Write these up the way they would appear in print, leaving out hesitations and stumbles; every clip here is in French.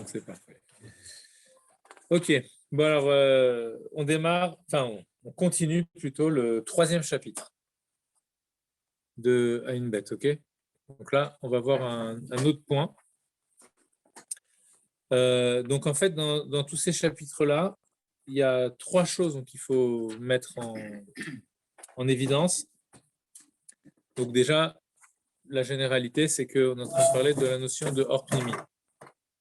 Donc, c'est parfait. Ok. Bon, alors, on démarre, on continue plutôt le 3e chapitre de Ayin Bet, ok? Donc là, on va voir un autre point. Donc, en fait, dans tous ces chapitres-là, il y a 3 choses qu'il faut mettre en évidence. Donc, déjà, la généralité, c'est qu'on est en train de parler de la notion de Orpnimi,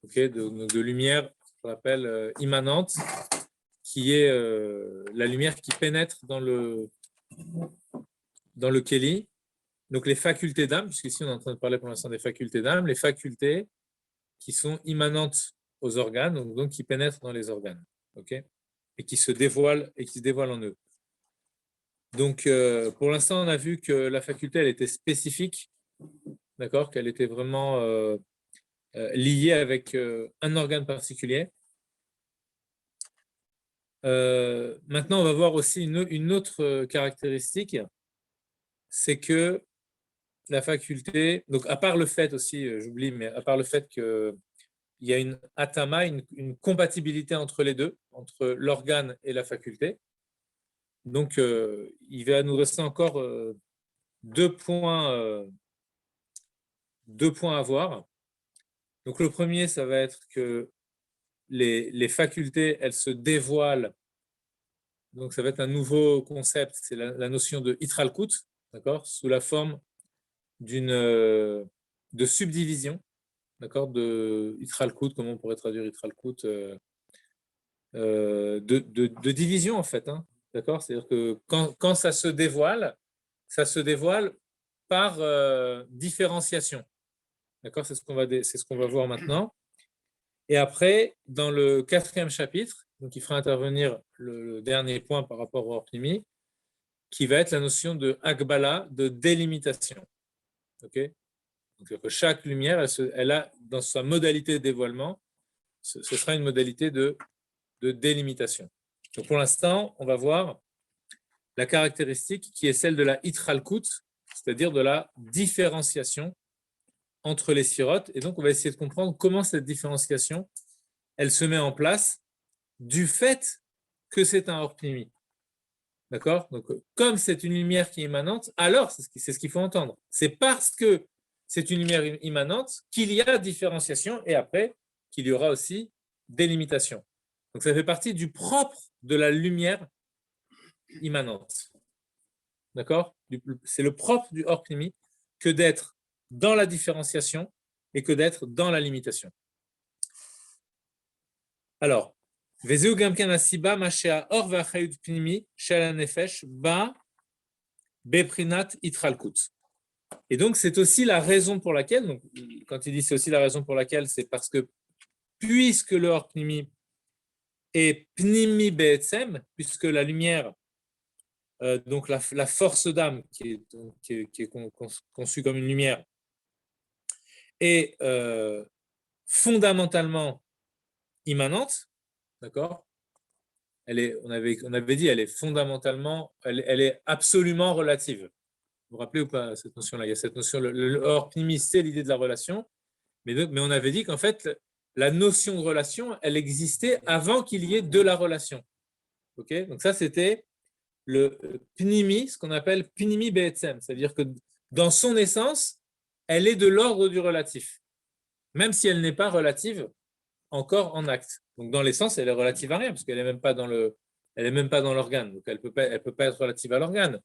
okay, de lumière, qu'on appelle immanente, qui est la lumière qui pénètre dans le Keli. Donc, les facultés d'âme, puisqu'ici, on est en train de parler pour l'instant des facultés d'âme, les facultés qui sont immanentes aux organes, donc qui pénètrent dans les organes, okay, et qui se dévoilent en eux. Donc, pour l'instant, on a vu que la faculté, elle était spécifique, d'accord, qu'elle était vraiment liée avec un organe particulier. Maintenant, on va voir aussi une autre caractéristique, c'est que la faculté, donc à part le fait aussi, j'oublie, mais à part le fait qu'il y a une atama, une compatibilité entre les deux, entre l'organe et la faculté. Donc, il va nous rester encore 2 points à voir. Donc, le premier, ça va être que les facultés, elles se dévoilent. Donc, ça va être un nouveau concept, c'est la notion de Hitralkut, d'accord, sous la forme de subdivision, d'accord, de Hitralkut, comment on pourrait traduire Hitralkut, de division en fait, hein, d'accord, c'est-à-dire que quand ça se dévoile par différenciation, d'accord, c'est ce qu'on va voir maintenant. Et après, dans le 4e chapitre, donc il fera intervenir le dernier point par rapport au Orpnimi, qui va être la notion de Agbala, de délimitation. Okay, donc, chaque lumière, elle a dans sa modalité de dévoilement, ce sera une modalité de délimitation. Donc pour l'instant, on va voir la caractéristique qui est celle de la Hitralkut, c'est-à-dire de la différenciation entre les sphirotes. Et donc, on va essayer de comprendre comment cette différenciation, elle se met en place du fait que c'est un Orpnimi. D'accord? Donc, comme c'est une lumière qui est immanente, alors, c'est ce qu'il faut entendre. C'est parce que c'est une lumière immanente qu'il y a différenciation et après qu'il y aura aussi délimitation. Donc, ça fait partie du propre de la lumière immanente. D'accord? C'est le propre du Orpnimi que d'être dans la différenciation et que d'être dans la limitation. Alors, Vezeu gamken asiba mashea or v'achayut pnimi shel hanefesh ba beprinat itralkut. Et donc, c'est aussi la raison pour laquelle, donc, quand il dit c'est aussi la raison pour laquelle, c'est parce que puisque le Orpnimi est pnimi be'etzem, puisque la lumière, donc la force d'âme qui est conçue comme une lumière, est fondamentalement immanente, d'accord? On avait dit, elle est fondamentalement, elle est absolument relative. Vous vous rappelez ou pas cette notion-là? Il y a cette notion, le Orpnimi, c'est l'idée de la relation, mais on avait dit qu'en fait, la notion de relation, elle existait avant qu'il y ait de la relation. Okay, donc ça, c'était le Pnimi, ce qu'on appelle Pnimi Be'etzem, c'est-à-dire que dans son essence, elle est de l'ordre du relatif, même si elle n'est pas relative encore en acte. Donc dans l'essence, elle est relative à rien, parce qu'elle n'est même pas dans l'organe, donc elle peut pas être relative à l'organe.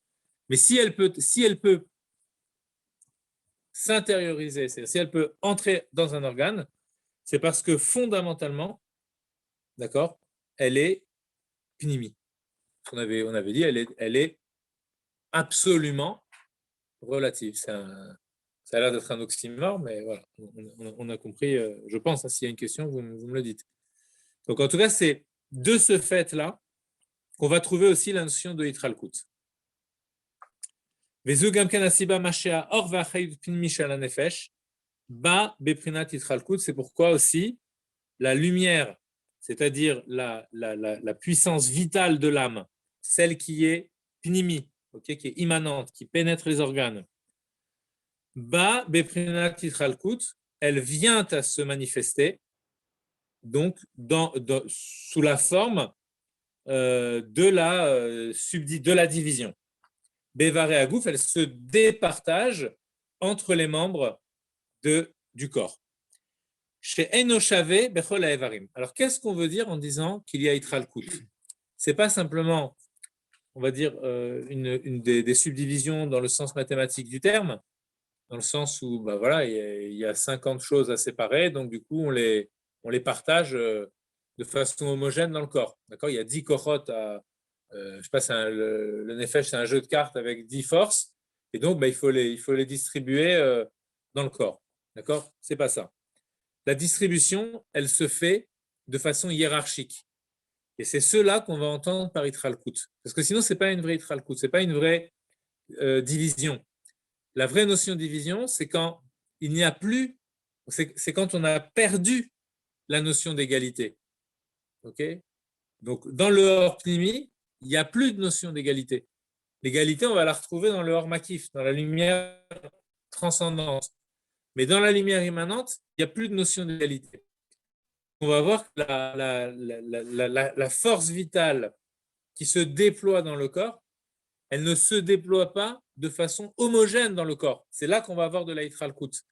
Mais si elle peut s'intérioriser, c'est-à-dire si elle peut entrer dans un organe, c'est parce que fondamentalement, d'accord, elle est pnimi. On avait dit, elle est absolument relative. Ça a l'air d'être un oxymore, mais voilà, on a compris, je pense, hein, s'il y a une question, vous me le dites. Donc en tout cas, c'est de ce fait-là qu'on va trouver aussi la notion de Hitralkut. C'est pourquoi aussi la lumière, c'est-à-dire la puissance vitale de l'âme, celle qui est pnimi, okay, qui est immanente, qui pénètre les organes, elle vient à se manifester donc sous la forme de la division. Bévaré à Gouf, elle se départage entre les membres du corps. Chez Enoshave, Bechol Evarim. Alors, qu'est-ce qu'on veut dire en disant qu'il y a Itralkut? Ce n'est pas simplement, on va dire, une des subdivisions dans le sens mathématique du terme, dans le sens où voilà, il y a 50 choses à séparer, donc du coup, on les partage de façon homogène dans le corps. D'accord? Il y a 10 kohot à. Je sais pas, le Nefesh, c'est un jeu de cartes avec 10 forces, et donc il faut les distribuer dans le corps. D'accord? C'est pas ça. La distribution, elle se fait de façon hiérarchique. Et c'est cela qu'on va entendre par Itralkut. Parce que sinon, ce n'est pas une vraie Itralkut, ce n'est pas une vraie division. La vraie notion de division, c'est quand il n'y a plus, c'est quand on a perdu la notion d'égalité. Okay? Donc, dans le Or Pnimi, il n'y a plus de notion d'égalité. L'égalité, on va la retrouver dans le Or Makif, dans la lumière transcendante. Mais dans la lumière immanente, il n'y a plus de notion d'égalité. On va voir que la force vitale qui se déploie dans le corps, elle ne se déploie pas de façon homogène dans le corps. C'est là qu'on va avoir de la Itralkut.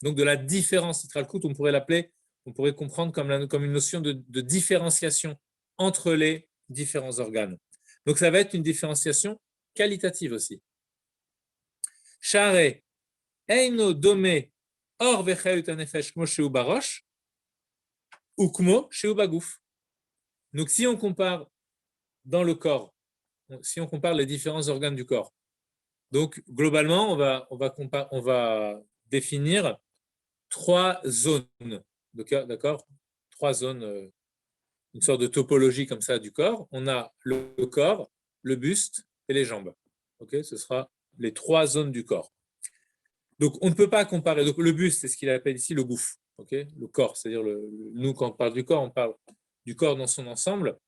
Donc de la différence Itralkut, on pourrait l'appeler, on pourrait comprendre comme une notion de différenciation entre les différents organes. Donc ça va être une différenciation qualitative aussi. Share, Eino Dome, Or Vechaut Anefesh Kmo Sheu Barosh, Ukmo Sheu Bagouf. Donc si on compare dans le corps, si on compare les différents organes du corps, donc globalement, on va définir 3 zones, d'accord? 3 zones, une sorte de topologie comme ça du corps. On a le corps, le buste et les jambes. Okay, ce sera les 3 zones du corps. Donc on ne peut pas comparer. Donc le buste, c'est ce qu'il appelle ici le gouffre. Okay, le corps, c'est-à-dire nous quand on parle du corps, on parle du corps dans son ensemble.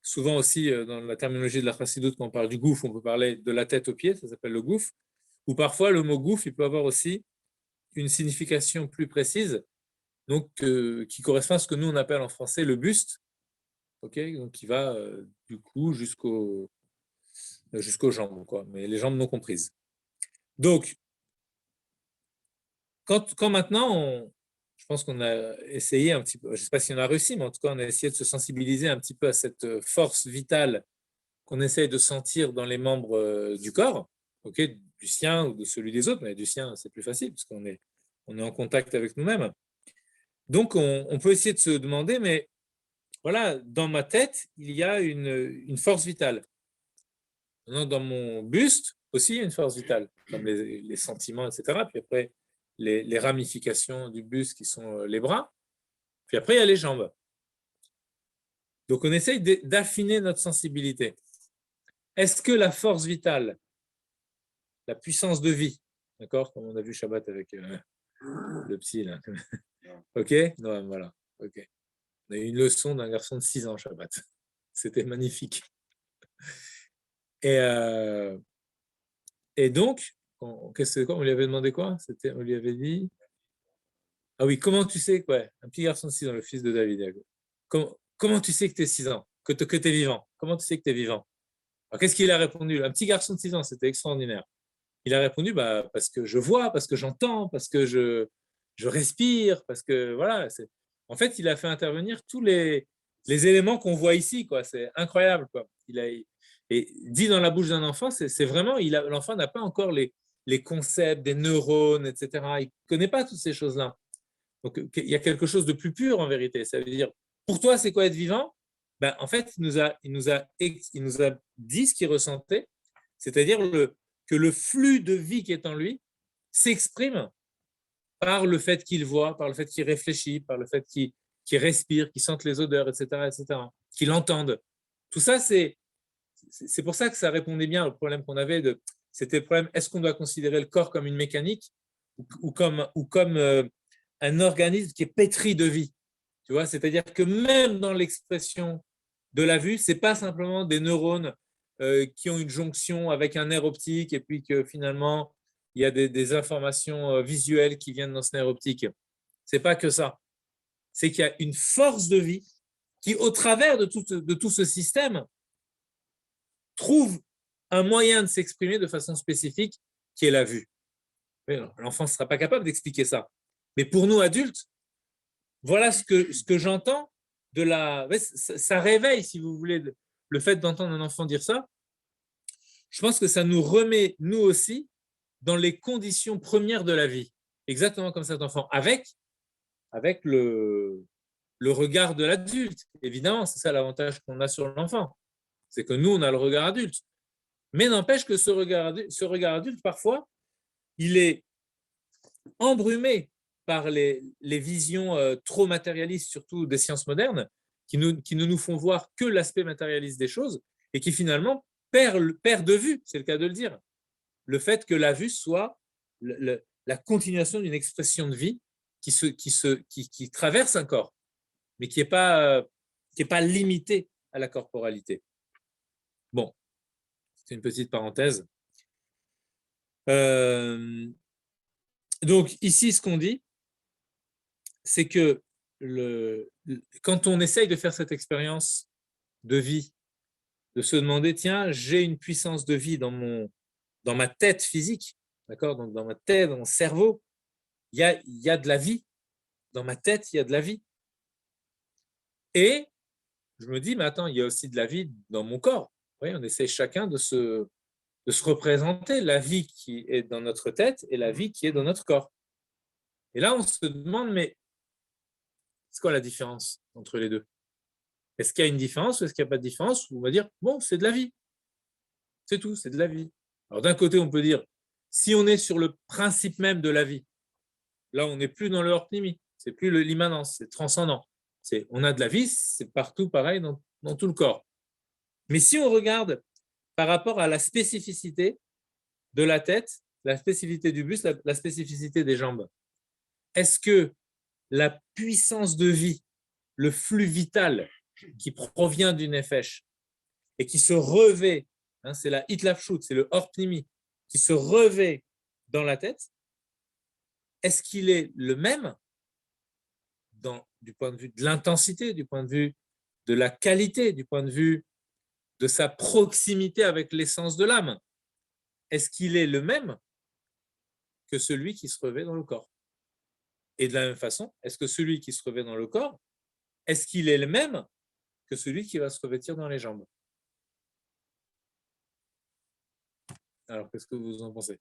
Souvent aussi, dans la terminologie de la chassidoute, quand on parle du gouffre, on peut parler de la tête aux pieds, ça s'appelle le gouffre. Ou parfois, le mot gouffre, il peut avoir aussi une signification plus précise, donc qui correspond à ce que nous, on appelle en français le buste, okay, donc qui va du coup jusqu'aux jambes, quoi, mais les jambes non comprises. Donc, quand maintenant, je pense qu'on a essayé un petit peu, je ne sais pas si on a réussi, mais en tout cas, on a essayé de se sensibiliser un petit peu à cette force vitale qu'on essaye de sentir dans les membres du corps, okay, du sien ou de celui des autres, mais du sien, c'est plus facile, parce qu'on est en contact avec nous-mêmes. Donc, on peut essayer de se demander, mais voilà, dans ma tête, il y a une force vitale. Dans mon buste, aussi, il y a une force vitale, comme les sentiments, etc. Puis après, les ramifications du buste qui sont les bras. Puis après, il y a les jambes. Donc, on essaye d'affiner notre sensibilité. Est-ce que la force vitale, la puissance de vie, d'accord, comme on a vu Shabbat avec le psy, là. OK? Non, voilà. OK. On a eu une leçon d'un garçon de 6 ans Shabbat. C'était magnifique. Et donc, on lui avait demandé quoi? On lui avait dit, ah oui, comment tu sais quoi? Un petit garçon de 6 ans, le fils de David. Comment tu sais que tu es 6 ans? Que tu es vivant? Comment tu sais que tu es vivant? Alors, qu'est-ce qu'il a répondu? Un petit garçon de 6 ans, c'était extraordinaire. Il a répondu, parce que je vois, parce que j'entends, parce que je respire, parce que voilà. En fait, il a fait intervenir tous les éléments qu'on voit ici, quoi. C'est incroyable, quoi. Et dit dans la bouche d'un enfant, c'est vraiment, l'enfant n'a pas encore les concepts des neurones, etc. Il ne connaît pas toutes ces choses-là. Donc, il y a quelque chose de plus pur en vérité. Ça veut dire, pour toi, c'est quoi être vivant? En fait, il nous a dit ce qu'il ressentait, c'est-à-dire que le flux de vie qui est en lui s'exprime par le fait qu'il voit, par le fait qu'il réfléchit, par le fait qu'il respire, qu'il sente les odeurs, etc., qu'il entende. Tout ça, c'est pour ça que ça répondait bien au problème qu'on avait. C'était le problème, est-ce qu'on doit considérer le corps comme une mécanique ou comme un organisme qui est pétri de vie? Tu vois, c'est-à-dire que même dans l'expression de la vue, ce n'est pas simplement des neurones qui ont une jonction avec un nerf optique et puis que finalement, il y a des informations visuelles qui viennent dans ce nerf optique. Ce n'est pas que ça. c'est qu'il y a une force de vie qui, au travers de tout ce système, trouve un moyen de s'exprimer de façon spécifique qui est la vue. L'enfant ne sera pas capable d'expliquer ça. Mais pour nous adultes, voilà ce que j'entends de la. Ça réveille, si vous voulez, le fait d'entendre un enfant dire ça. Je pense que ça nous remet, nous aussi, dans les conditions premières de la vie. Exactement comme cet enfant, avec le regard de l'adulte. Évidemment, c'est ça l'avantage qu'on a sur l'enfant. C'est que nous, on a le regard adulte. Mais n'empêche que ce regard adulte, parfois, il est embrumé par les visions trop matérialistes, surtout des sciences modernes, qui ne nous font voir que l'aspect matérialiste des choses et qui finalement perd de vue, c'est le cas de le dire, le fait que la vue soit la continuation d'une expression de vie qui traverse un corps, mais qui n'est pas limitée à la corporalité. Bon, c'est une petite parenthèse. Donc ici, ce qu'on dit, c'est que quand on essaye de faire cette expérience de vie, de se demander, tiens, j'ai une puissance de vie dans ma tête physique, d'accord, donc dans ma tête, dans mon cerveau, il y a de la vie. Dans ma tête, il y a de la vie. Et je me dis, mais attends, il y a aussi de la vie dans mon corps. Oui, on essaie chacun de se représenter la vie qui est dans notre tête et la vie qui est dans notre corps. Et là, on se demande, mais c'est quoi la différence entre les deux? Est-ce qu'il y a une différence ou est-ce qu'il n'y a pas de différence? On va dire, bon, c'est de la vie. C'est tout, c'est de la vie. Alors d'un côté, on peut dire, si on est sur le principe même de la vie, là, on n'est plus dans le hors-pnimi, c'est plus l'immanence, c'est transcendant. On a de la vie, c'est partout pareil dans tout le corps. Mais si on regarde par rapport à la spécificité de la tête, la spécificité du buste, la spécificité des jambes, est-ce que la puissance de vie, le flux vital qui provient du nefesh et qui se revêt, c'est la hitlafshut, c'est le hors-pnimi, qui se revêt dans la tête, est-ce qu'il est le même du point de vue de l'intensité, du point de vue de la qualité, du point de vue de sa proximité avec l'essence de l'âme? Est-ce qu'il est le même que celui qui se revêt dans le corps? Et de la même façon, est-ce que celui qui se revêt dans le corps, est-ce qu'il est le même que celui qui va se revêtir dans les jambes? Alors, qu'est-ce que vous en pensez?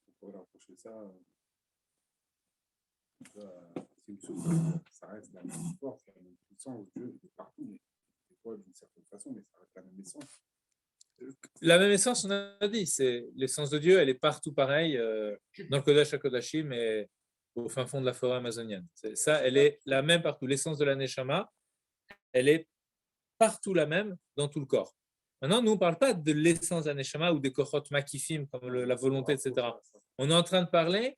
On pourrait rapprocher ça. Ça reste la même force, la même puissance, Dieu est partout, mais des fois d'une certaine façon, mais ça reste la même essence. La même essence, on a dit, c'est l'essence de Dieu, elle est partout pareil, dans le Kodesh HaKodashim et au fin fond de la forêt amazonienne. Ça, elle est la même partout. L'essence de la Neshama, elle est partout la même dans tout le corps. Maintenant, nous, on ne parle pas de l'essence de la Neshama ou des kochot makifim, comme la volonté, etc. On est en train de parler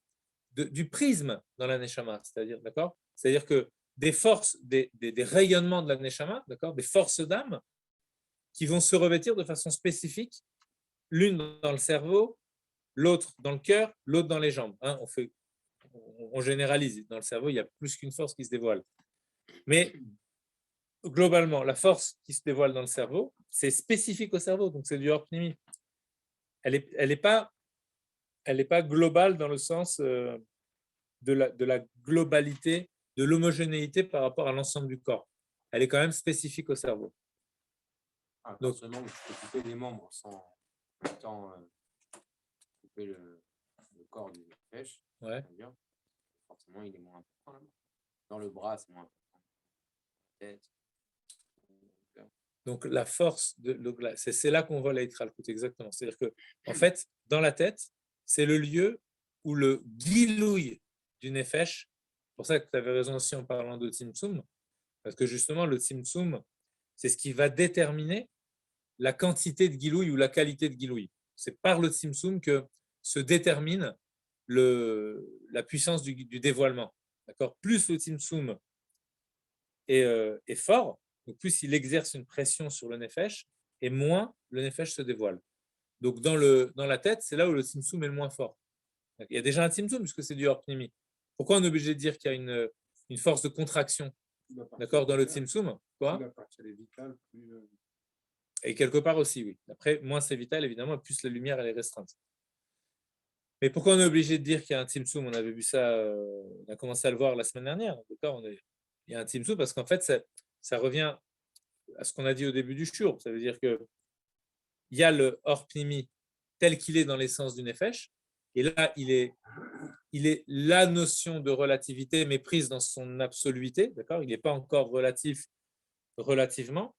du prisme dans la Neshama, c'est-à-dire, d'accord? C'est-à-dire que des forces, des rayonnements de la Neshama, d'accord? Des forces d'âme qui vont se revêtir de façon spécifique, l'une dans le cerveau, l'autre dans le cœur, l'autre dans les jambes. On généralise. Dans le cerveau, il y a plus qu'une force qui se dévoile. Mais globalement, la force qui se dévoile dans le cerveau, c'est spécifique au cerveau, donc c'est du hors-pnimi. Elle n'est pas globale dans le sens de la globalité, de l'homogénéité par rapport à l'ensemble du corps. Elle est quand même spécifique au cerveau. Donc, seulement vous pouvez couper les membres sans en même temps couper le corps du pêche. Ouais. Forcément, il est moins important là-bas. Dans le bras, c'est moins important. Tête. Donc la force, c'est là qu'on voit l'Eitralkut, exactement. C'est-à-dire que, en fait, dans la tête, c'est le lieu où le gilouï du nefesh, c'est pour ça que tu avais raison aussi en parlant de Tzimtzum, parce que justement, le Tzimtzum, c'est ce qui va déterminer la quantité de gilouï ou la qualité de gilouï. C'est par le Tzimtzum que se détermine la puissance du dévoilement. D'accord? Plus le Tzimtzum est fort, donc plus il exerce une pression sur le nefesh, et moins le nefesh se dévoile. Donc dans la tête, c'est là où le tzimtzum est le moins fort. Il y a déjà un tzimtzum puisque c'est du hors-pnimi, Pourquoi on est obligé de dire qu'il y a une force de contraction, d'accord, dans le Tzimtzum? Quoi? La partie elle est vitale, plus, Et quelque part aussi, oui. Après, moins c'est vital, évidemment, plus la lumière elle est restreinte. Mais pourquoi on est obligé de dire qu'il y a un Tzimtzum? On avait vu ça, on a commencé à le voir la semaine dernière. D'accord, il y a un Tzimtzum parce qu'en fait, ça revient à ce qu'on a dit au début du shiur. Ça veut dire qu'il y a le Or Pnimi tel qu'il est dans l'essence du Nefesh. Et là, il est la notion de relativité, mais prise dans son absoluité. D'accord, il n'est pas encore relatif relativement.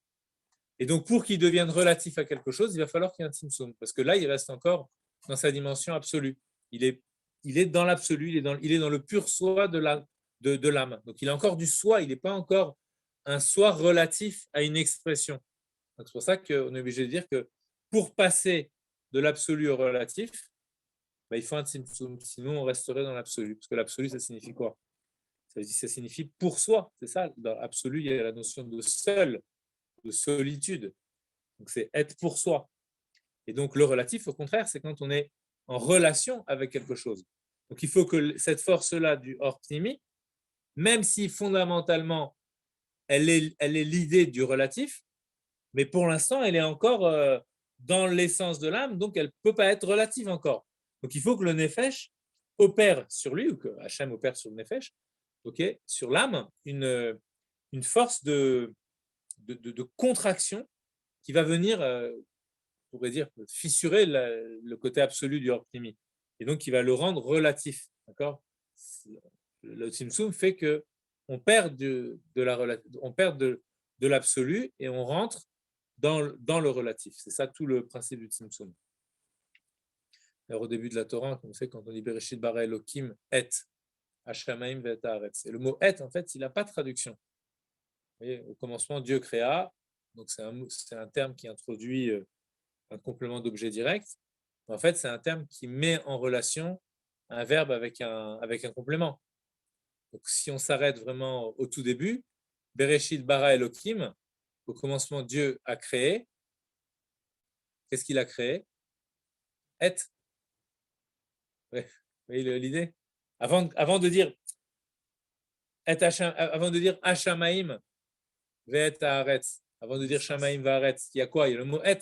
Et donc, pour qu'il devienne relatif à quelque chose, il va falloir qu'il y ait un Tzimtzum. Parce que là, il reste encore dans sa dimension absolue. Il est dans l'absolu, il est dans le pur soi de l'âme. Donc, il a encore du soi, il n'est pas encore un soi relatif à une expression. Donc, c'est pour ça qu'on est obligé de dire que pour passer de l'absolu au relatif, il faut un Tzimtzum. Sinon, on resterait dans l'absolu. Parce que l'absolu, ça signifie quoi? Ça signifie pour soi. C'est ça. Dans l'absolu, il y a la notion de seul, de solitude. Donc, c'est être pour soi. Et donc, le relatif, au contraire, c'est quand on est en relation avec quelque chose. Donc, il faut que cette force-là du Or Pnimi, même si fondamentalement, elle est l'idée du relatif, mais pour l'instant, elle est encore dans l'essence de l'âme, donc elle ne peut pas être relative encore. Donc, il faut que le Nefesh opère sur lui, ou que Hachem opère sur le Nefesh, okay, sur l'âme, une force de contraction qui va venir, on pourrait dire, fissurer le côté absolu du Or Pnimi. Et donc, qui va le rendre relatif. D'accord? Le Tzimtzum fait que on perd de l'absolu et on rentre dans le relatif. C'est ça tout le principe du Tzimtzum. Alors, au début de la Torah, comme c'est quand on dit Bereshit bara Elokim et Hashamaim ve'et haaretz. Et le mot et, en fait, il n'a pas de traduction. Vous voyez, au commencement, Dieu créa. Donc, c'est un terme qui introduit un complément d'objet direct. En fait, c'est un terme qui met en relation un verbe avec un complément. Donc, si on s'arrête vraiment au tout début, Bereshit bara Elokim, au commencement, Dieu a créé. Qu'est-ce qu'il a créé? Et. Ouais. Vous voyez l'idée? Avant de dire avant de dire Hashamaim ve'et haaretz, avant de dire Shamaim ve'haaretz, il y a quoi? Il y a le mot et.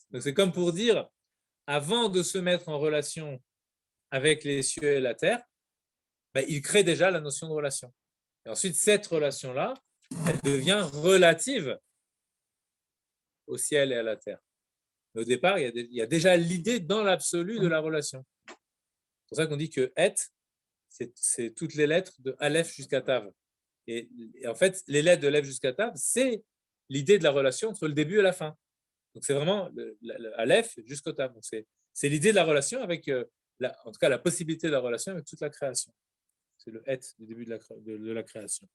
Donc, c'est comme pour dire, avant de se mettre en relation avec les cieux et la terre, il crée déjà la notion de relation. Et ensuite, cette relation-là, elle devient relative au ciel et à la terre. Mais au départ, il y a déjà l'idée dans l'absolu de la relation. C'est pour ça qu'on dit que et, c'est toutes les lettres de Aleph jusqu'à Tav. Et en fait, les lettres de Aleph jusqu'à Tav, c'est l'idée de la relation entre le début et la fin. Donc, c'est vraiment Aleph jusqu'au Tav. Donc, c'est l'idée de la relation avec, en tout cas, la possibilité de la relation avec toute la création. C'est le et du début de la création.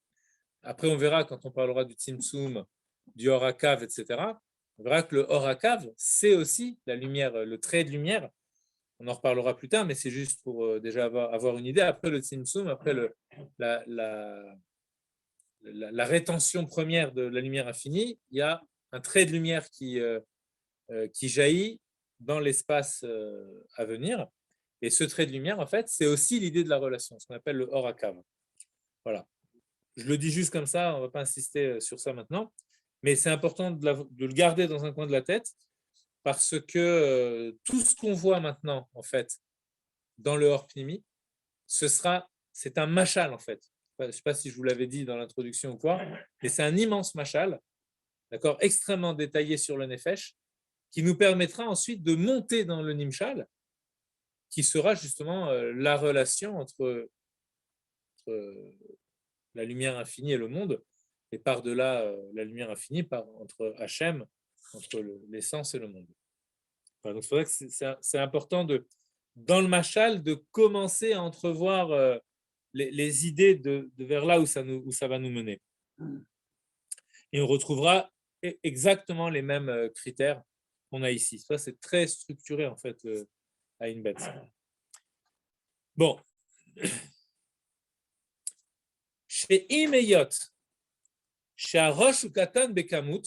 Après, on verra quand on parlera du Tzimtzum, du Horakav, etc. On verra que le Horakav, c'est aussi la lumière, le trait de lumière. On en reparlera plus tard, mais c'est juste pour déjà avoir une idée. Après le Tzimtzum, après la rétention première de la lumière infinie, il y a un trait de lumière qui jaillit dans l'espace à venir. Et ce trait de lumière, en fait, c'est aussi l'idée de la relation, ce qu'on appelle le Horakav. Voilà. Je le dis juste comme ça, on ne va pas insister sur ça maintenant, mais c'est important de le garder dans un coin de la tête parce que tout ce qu'on voit maintenant, en fait, dans le Or Pnimi, c'est un machal, en fait. Je ne sais pas si je vous l'avais dit dans l'introduction ou quoi, mais c'est un immense machal, d'accord, extrêmement détaillé sur le Nefesh, qui nous permettra ensuite de monter dans le Nimshal, qui sera justement la relation entre la lumière infinie et le monde, et par-delà la lumière infinie, entre Hachem, entre l'essence et le monde. Voilà, donc c'est vrai que c'est important dans le machal de commencer à entrevoir les idées de vers là où ça va nous mener. Et on retrouvera exactement les mêmes critères qu'on a ici. Ça, c'est très structuré en fait à une bête. Bon. Chez Imeyot, chez Arosh ou Katan Bekamut,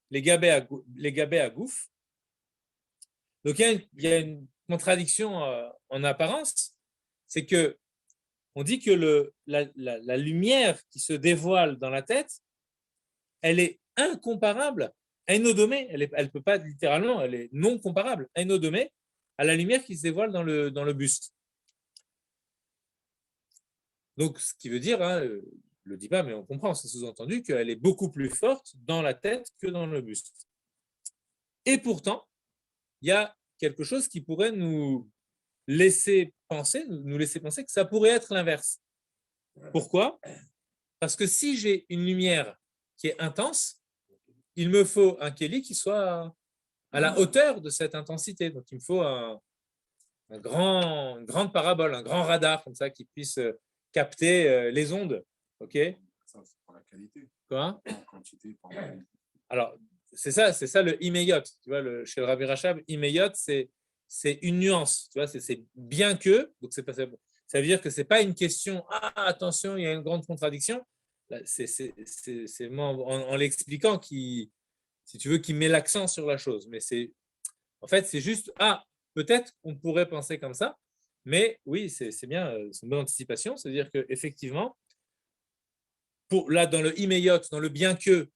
les gabé à gouf. Donc il y a une contradiction en apparence, c'est que on dit que la lumière qui se dévoile dans la tête, elle est incomparable à Enodomé. Elle ne peut pas littéralement, elle est non comparable à Enodomé, à la lumière qui se dévoile dans le buste. Donc, ce qui veut dire, hein, le dit pas, mais on comprend, c'est sous-entendu qu'elle est beaucoup plus forte dans la tête que dans le buste. Et pourtant, il y a quelque chose qui pourrait nous laisser penser que ça pourrait être l'inverse. Pourquoi? Parce que si j'ai une lumière qui est intense, il me faut un Kéli qui soit à la hauteur de cette intensité. Donc, il me faut une grande parabole, un grand radar comme ça qui puisse capter les ondes. OK? Ça, c'est pour la qualité. Quoi? En quantité, pas en qualité. Alors, c'est ça le imeyot. Tu vois, chez le Rabbi Rachab, imeyot, c'est une nuance. Tu vois, c'est bien que, donc ça veut dire que ce n'est pas une question, attention, il y a une grande contradiction. C'est en l'expliquant si tu veux, qui met l'accent sur la chose. Mais en fait, c'est juste, peut-être qu'on pourrait penser comme ça, mais oui, c'est bien, c'est une bonne anticipation. C'est-à-dire qu'effectivement, là, dans le imeyot, dans le bien que,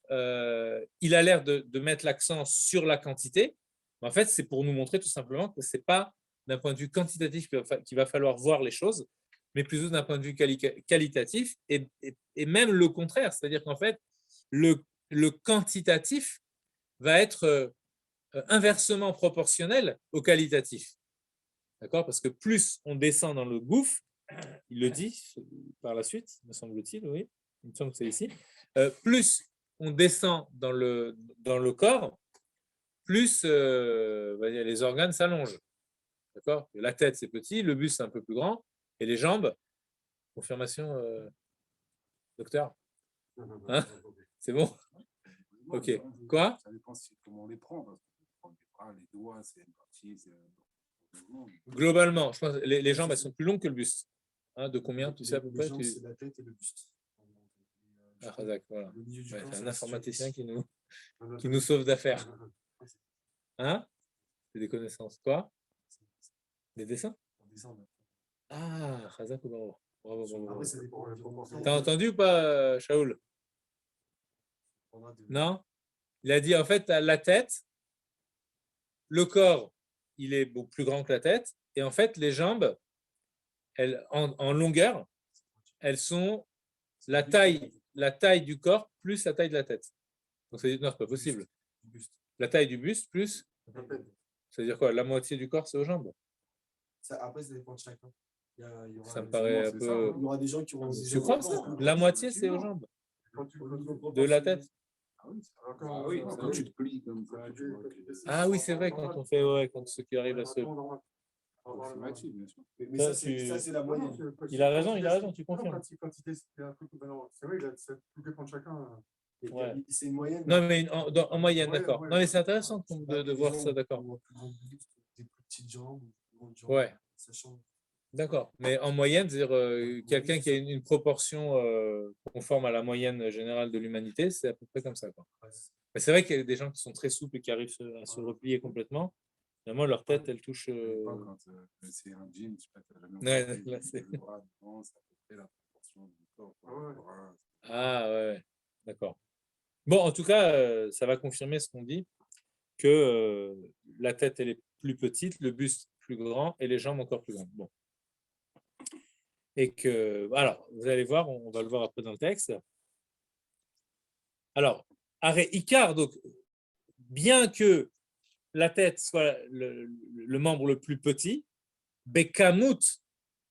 il a l'air de mettre l'accent sur la quantité. En fait, c'est pour nous montrer tout simplement que ce n'est pas d'un point de vue quantitatif qu'il va falloir voir les choses, mais plutôt d'un point de vue qualitatif, et même le contraire. C'est-à-dire qu'en fait, le quantitatif va être inversement proportionnel au qualitatif. D'accord? Parce que plus on descend dans le gouffre, il le dit par la suite, me semble-t-il, oui, il me semble que c'est ici, plus on descend dans le corps, plus les organes s'allongent. D'accord? La tête, c'est petit, le buste, c'est un peu plus grand, et les jambes, confirmation, docteur? Hein? C'est bon? Ok. Quoi? Ça dépend comment on les prend. Parce qu'on prend les bras, les doigts, c'est une partie. Globalement, je pense que les jambes, elles sont plus longues que le buste. Hein, de combien, tu sais à peu près? C'est la tête et le buste. Voilà. C'est un informaticien qui nous nous sauve d'affaires. Hein? C'est des connaissances. Quoi? Des dessins? Chazak ou bravo. Bravo. T'as entendu ou pas, Shaoul? Non? Il a dit, en fait, la tête, le corps, il est beaucoup plus grand que la tête, et en fait, les jambes, en longueur, elles sont la taille du corps plus la taille de la tête. Donc, ça veut dire, non, c'est pas possible. La taille du buste plus, ça veut dire quoi? La moitié du corps, c'est aux jambes. Après, ça dépend de chacun. Ça me paraît un peu. Il y aura des gens qui auront. Tu crois ça? La moitié, c'est aux jambes de la tête. Quand tu te plies comme ça. Ah oui, c'est vrai, quand on fait, quand ceux qui arrivent à se. Mais ça, c'est la moyenne. Il a raison, tu confirmes. C'est vrai, ça tout dépend de chacun. Ouais. C'est une moyenne. Non, mais en moyenne, d'accord. Non, mais c'est intéressant de voir ça, d'accord. Des plus petites jambes, des grandes jambes. Ouais. Ça change. D'accord. Mais en moyenne, c'est-à-dire quelqu'un qui a une proportion conforme à la moyenne générale de l'humanité, c'est à peu près comme ça, quoi. Mais c'est vrai qu'il y a des gens qui sont très souples et qui arrivent à se replier complètement. Finalement, leur tête, elle touche. Quand c'est un jean, je sais pas, Là, c'est. le bras devant, c'est à peu près la proportion du corps. Ouais, d'accord. Bon, en tout cas, ça va confirmer ce qu'on dit, que la tête, elle est plus petite, le buste plus grand et les jambes encore plus grandes. Bon. Et que, alors, vous allez voir, on va le voir après dans le texte. Alors, arrêt Icar, donc, bien que la tête soit le membre le plus petit, Bekamut,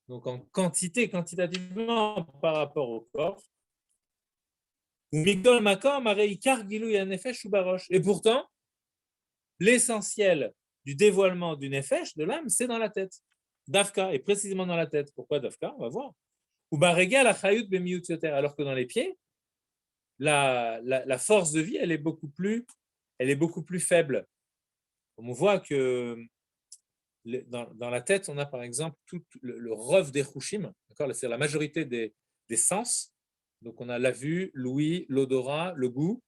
donc en quantitativement par rapport au corps, et pourtant, l'essentiel du dévoilement du nefesh, de l'âme, c'est dans la tête. Dafka, et précisément dans la tête. Pourquoi Dafka? On va voir. Alors que dans les pieds, la force de vie, elle est beaucoup plus faible. On voit que dans la tête, on a par exemple tout le rov des Chushim, c'est la majorité des sens. Donc on a la vue, l'ouïe, l'odorat, le goût,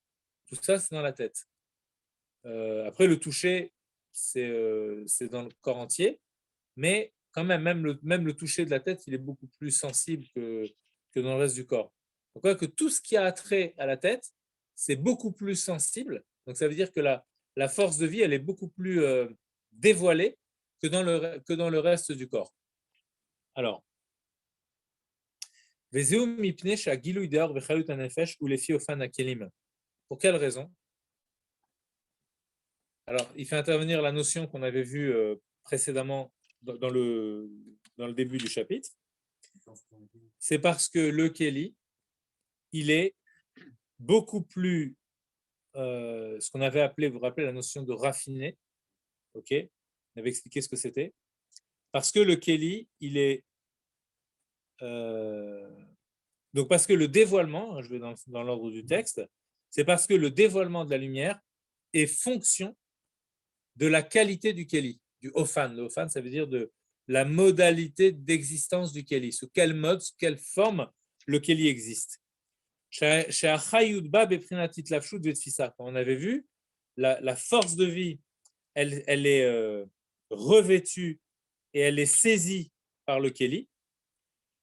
tout ça c'est dans la tête. Après le toucher, c'est dans le corps entier, mais quand même le toucher de la tête, il est beaucoup plus sensible que dans le reste du corps. Donc, on voit que tout ce qui a attrait à la tête, c'est beaucoup plus sensible. Donc, ça veut dire que la force de vie, elle est beaucoup plus dévoilée que dans le reste du corps. Alors, pour quelle raison? Alors, il fait intervenir la notion qu'on avait vue précédemment dans le début du chapitre. C'est parce que le Kéli, il est beaucoup plus, ce qu'on avait appelé, vous vous rappelez la notion de raffiné, ok? On avait expliqué ce que c'était. Parce que le Kéli, il est donc parce que le dévoilement, je vais dans l'ordre du texte, c'est parce que le dévoilement de la lumière est fonction de la qualité du Kéli, du Ofan. Le Ofan, ça veut dire de la modalité d'existence du Kéli, sous quel mode, sous quelle forme le Kéli existe. On avait vu, la force de vie, elle est revêtue et elle est saisie par le Kéli.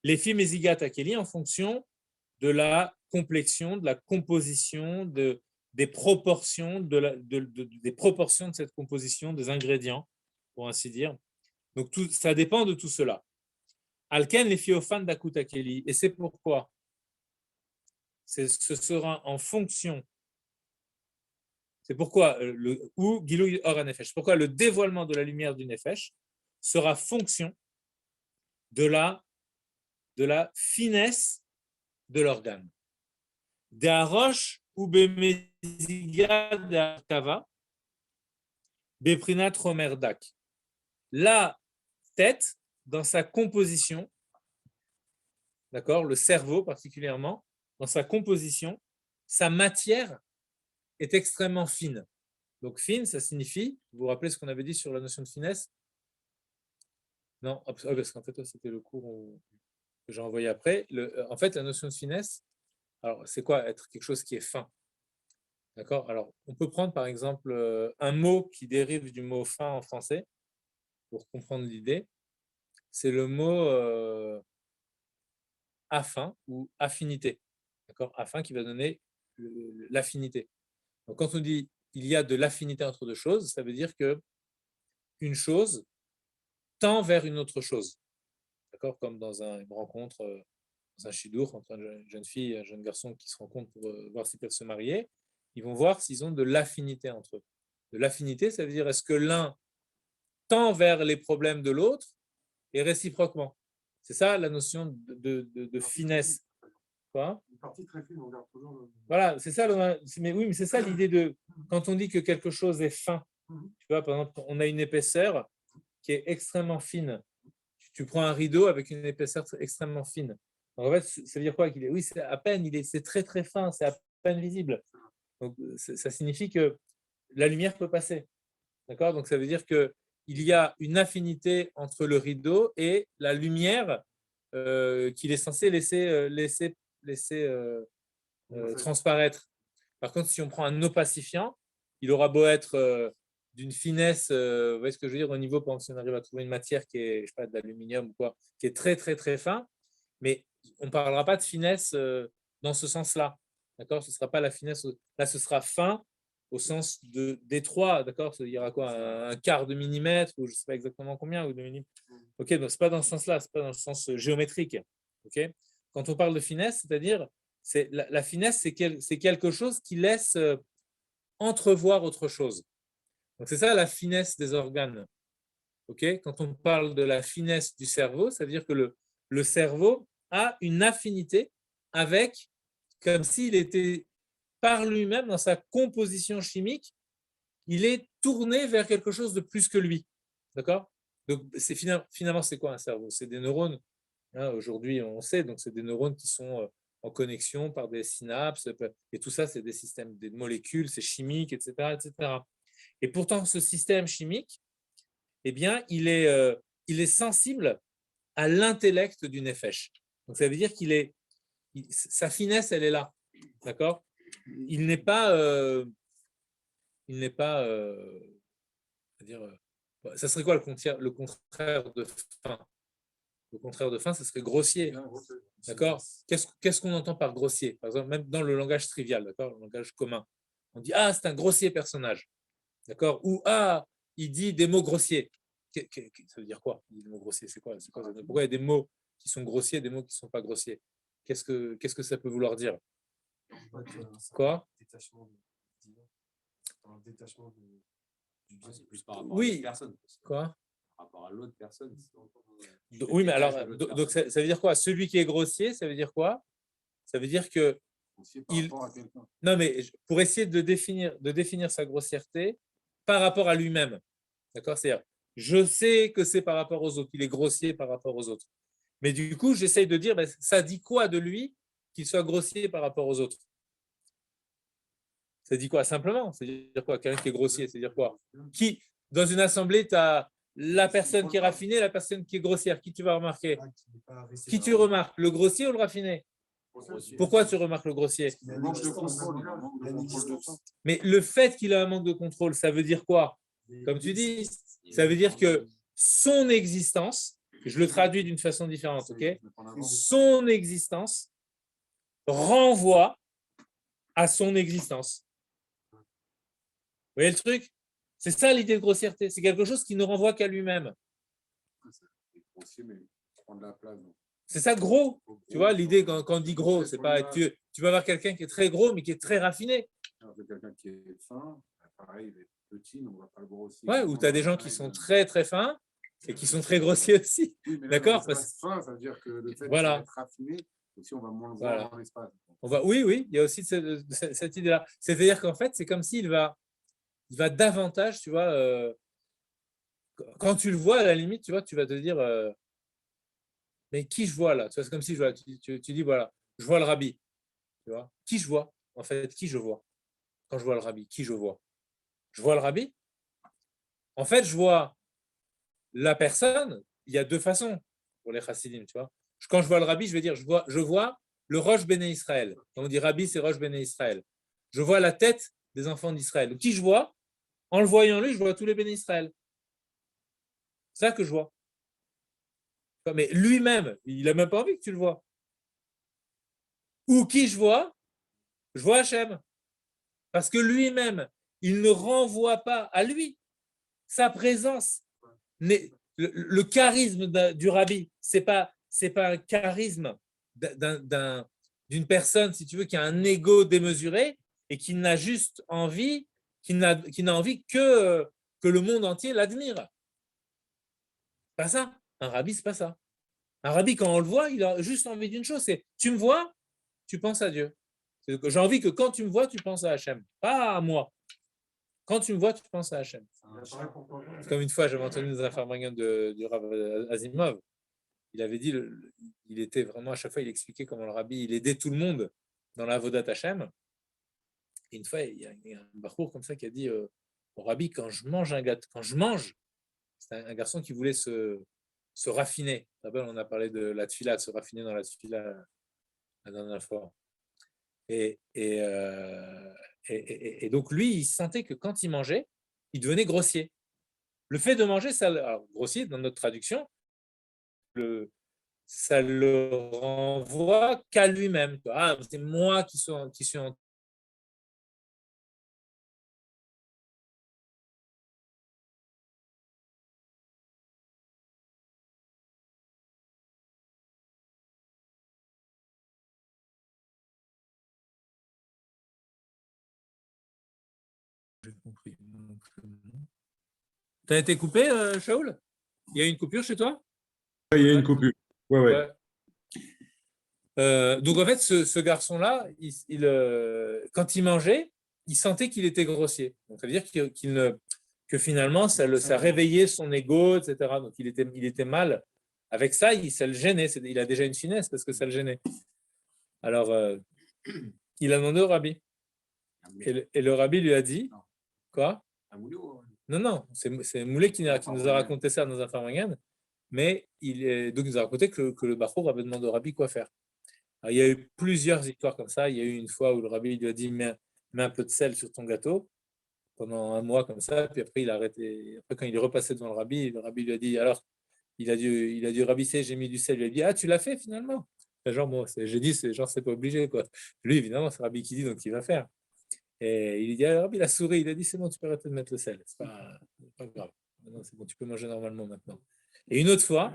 Les films Ezigat à Kéli en fonction de la complexion, de la composition, des proportions, des proportions de cette composition, des ingrédients, pour ainsi dire. Donc, ça dépend de tout cela. Alken les fiophan d'Akuta Kéli. Et c'est pourquoi ce sera en fonction. C'est pourquoi pourquoi le dévoilement de la lumière du Nefesh sera fonction de la finesse de l'organe. D'Arosh ou Bemeziga d'Arkava, Beprinat Romerdak. La tête, dans sa composition, d'accord, le cerveau particulièrement, dans sa composition, sa matière est extrêmement fine. Donc fine, ça signifie, vous vous rappelez ce qu'on avait dit sur la notion de finesse? Non, parce qu'en fait, c'était le cours que j'ai envoyé après. En fait, la notion de finesse, alors c'est quoi être quelque chose qui est fin? D'accord? Alors, on peut prendre par exemple un mot qui dérive du mot fin en français, pour comprendre l'idée. C'est le mot affin ou affinité. D'accord? Affin qui va donner l'affinité. Donc, quand on dit il y a de l'affinité entre deux choses, ça veut dire que une chose tend vers une autre chose. D'accord? Comme dans une rencontre, dans un chidour, entre une jeune fille et un jeune garçon qui se rencontrent pour voir s'ils peuvent se marier, ils vont voir s'ils ont de l'affinité entre eux. De l'affinité, ça veut dire est-ce que l'un tend vers les problèmes de l'autre et réciproquement. C'est ça la notion de finesse. Quoi? Une partie très fine, on regarde toujours le... Voilà, c'est ça. Mais oui, mais c'est ça l'idée de quand on dit que quelque chose est fin. Tu vois, par exemple, on a une épaisseur qui est extrêmement fine. Tu prends un rideau avec une épaisseur extrêmement fine. Donc, en fait, ça veut dire quoi? Oui, c'est à peine, c'est très très fin, c'est à peine visible. Donc, ça signifie que la lumière peut passer. D'accord? Donc, ça veut dire qu'il y a une affinité entre le rideau et la lumière qu'il est censé laisser transparaître. Par contre, si on prend un opacifiant, il aura beau être d'une finesse, vous voyez ce que je veux dire, au niveau, par exemple, si on arrive à trouver une matière qui est, je sais pas, de l'aluminium ou quoi, qui est très, très, très fin, mais on ne parlera pas de finesse dans ce sens-là. D'accord? Ce ne sera pas la finesse. Là, ce sera fin au sens d'étroit. D'accord? Il y aura quoi? Un quart de millimètre ou je ne sais pas exactement combien. Ou de millimètres. Ok, donc ce n'est pas dans ce sens-là, ce n'est pas dans le sens géométrique. Ok? Quand on parle de finesse, c'est-à-dire, la finesse, c'est quelque chose qui laisse entrevoir autre chose. Donc, c'est ça la finesse des organes. Okay? Quand on parle de la finesse du cerveau, ça veut dire que le cerveau a une affinité avec, comme s'il était par lui-même, dans sa composition chimique, il est tourné vers quelque chose de plus que lui. D'accord? Donc, finalement, c'est quoi un cerveau? C'est des neurones. Hein, aujourd'hui, on sait, donc c'est des neurones qui sont en connexion par des synapses, et tout ça, c'est des systèmes, des molécules, c'est chimique, etc., etc. Et pourtant, ce système chimique, eh bien, il est sensible à l'intellect du nefesh. Donc, ça veut dire sa finesse, elle est là. D'accord? Il n'est pas, Ça serait quoi le contraire de fin? Le contraire de fin, ce serait grossier. D'accord? Qu'est-ce qu'on entend par grossier? Par exemple, même dans le langage trivial, d'accord? Le langage commun. On dit, ah, c'est un grossier personnage. D'accord? Ou, ah, il dit des mots grossiers. Ça veut dire quoi? Il dit des mots grossiers, c'est quoi? Pourquoi il y a des mots qui sont grossiers et des mots qui ne sont pas grossiers? Qu'est-ce que ça peut vouloir dire? Quoi? Un détachement du bien. C'est plus par rapport à Oui. l'autre personne. Quoi? Par rapport à l'autre personne. Oui, mais alors, donc ça veut dire quoi? Celui qui est grossier, ça veut dire quoi? Ça veut dire que Aussi par rapport à quelqu'un. non, mais pour essayer de définir sa grossièreté par rapport à lui-même. D'accord? C'est-à-dire, je sais que c'est par rapport aux autres. Il est grossier par rapport aux autres. Mais du coup, j'essaye de dire, ben, ça dit quoi de lui qu'il soit grossier par rapport aux autres? Ça dit quoi? Simplement. C'est-à-dire quoi? Quelqu'un qui est grossier, c'est-à-dire quoi? Qui, dans une assemblée, tu as la personne qui est raffinée, la personne qui est grossière. Qui tu vas remarquer? Qui tu remarques? Le grossier ou le raffiné? Pourquoi tu remarques le grossier? Le manque de contrôle. Le manque de contrôle. Mais le fait qu'il a un manque de contrôle, ça veut dire quoi? Comme tu dis, ça veut dire que son existence, je le traduis d'une façon différente, ok? Son existence renvoie à son existence. Vous voyez le truc? C'est ça l'idée de grossièreté. C'est quelque chose qui ne renvoie qu'à lui-même. C'est grossier, mais prendre la place. Donc. C'est ça gros. Tu vois, l'idée quand on dit gros, c'est pas. Tu vas avoir quelqu'un qui est très gros, mais qui est très raffiné. Alors, quelqu'un qui est fin, pareil, il est petit, donc on ne va pas le grossir. Ouais, ou tu as des gens qui sont très très fins et qui sont très grossiers aussi. Oui, d'accord? Fin, ça veut dire que le fait Voilà. d'être raffiné, aussi on va moins le Voilà. voir dans l'espace. Oui, il y a aussi cette idée-là. C'est-à-dire qu'en fait, c'est comme s'il va davantage, tu vois, quand tu le vois, à la limite, tu vois, tu vas te dire, mais qui je vois là? Tu vois, c'est comme si tu dis, voilà, je vois le rabbi. Tu vois, qui je vois? En fait, qui je vois? Quand je vois le rabbi, qui je vois? Je vois le rabbi? En fait, je vois la personne. Il y a deux façons pour les chassidim, tu vois. Quand je vois le rabbi, je vais dire, je vois le Rosh Béné Israël. Quand on dit rabbi, c'est Rosh Béné Israël. Je vois la tête des enfants d'Israël. Qui je vois? En le voyant lui, je vois tous les Béné Israël. C'est ça que je vois. Mais lui-même, il n'a même pas envie que tu le vois. Ou qui je vois? Je vois Hachem. Parce que lui-même, il ne renvoie pas à lui. Sa présence, le charisme du rabbi, c'est pas un charisme d'une personne, si tu veux, qui a un ego démesuré et qui n'a juste envie, qui n'a envie que le monde entier l'admire. Pas ça. Un rabbi, c'est pas ça. Un rabbi, quand on le voit, il a juste envie d'une chose, c'est tu me vois, tu penses à Dieu. J'ai envie que quand tu me vois, tu penses à Hachem, pas à moi. Quand tu me vois, tu penses à Hachem. Comme une fois, j'avais entendu dans un farmagan du Rav Asimov. Il avait dit, il était vraiment, à chaque fois, il expliquait comment le rabbi, il aidait tout le monde dans la Vodat Hachem. Et une fois, il y a un bachour comme ça qui a dit au rabbi, quand je mange, c'est un garçon qui voulait se raffiner. On a parlé de la tefila, de se raffiner dans la tefila la dernière fois. Et donc, lui, il sentait que quand il mangeait, il devenait grossier. Le fait de manger, alors, grossier, dans notre traduction, ça le renvoie qu'à lui-même. Ah, c'est moi qui suis en compris. Tu as été coupé, Shaoul? Il y a eu une coupure chez toi? Il y a une coupure. Ouais. Donc en fait, ce garçon-là, quand il mangeait, il sentait qu'il était grossier. Donc ça veut dire que finalement, ça réveillait son ego, etc. Donc il était mal. Avec ça, ça le gênait. Il a déjà une finesse parce que ça le gênait. Alors, il a demandé au rabbi. Et le rabbi lui a dit, quoi? Non, c'est Moulé qui nous a raconté ça dans un farmagan. Mais donc il nous a raconté que le Bachour avait demandé au rabbi quoi faire. Alors, il y a eu plusieurs histoires comme ça. Il y a eu une fois où le rabbi lui a dit mets un peu de sel sur ton gâteau. pendant un mois comme ça, puis après il a arrêté. Après, quand il est repassé devant le rabbi lui a dit, alors, il a dit, Rabbi, j'ai mis du sel. Il lui a dit, ah, tu l'as fait finalement. Genre, bon, j'ai dit, c'est pas obligé, quoi. Lui, évidemment, c'est Rabbi qui dit, donc il va faire. Et il lui dit, ah, Rabbi, il a souri. Il a dit, c'est bon, tu peux arrêter de mettre le sel. C'est pas grave. Non, c'est bon, tu peux manger normalement maintenant. Et une autre fois,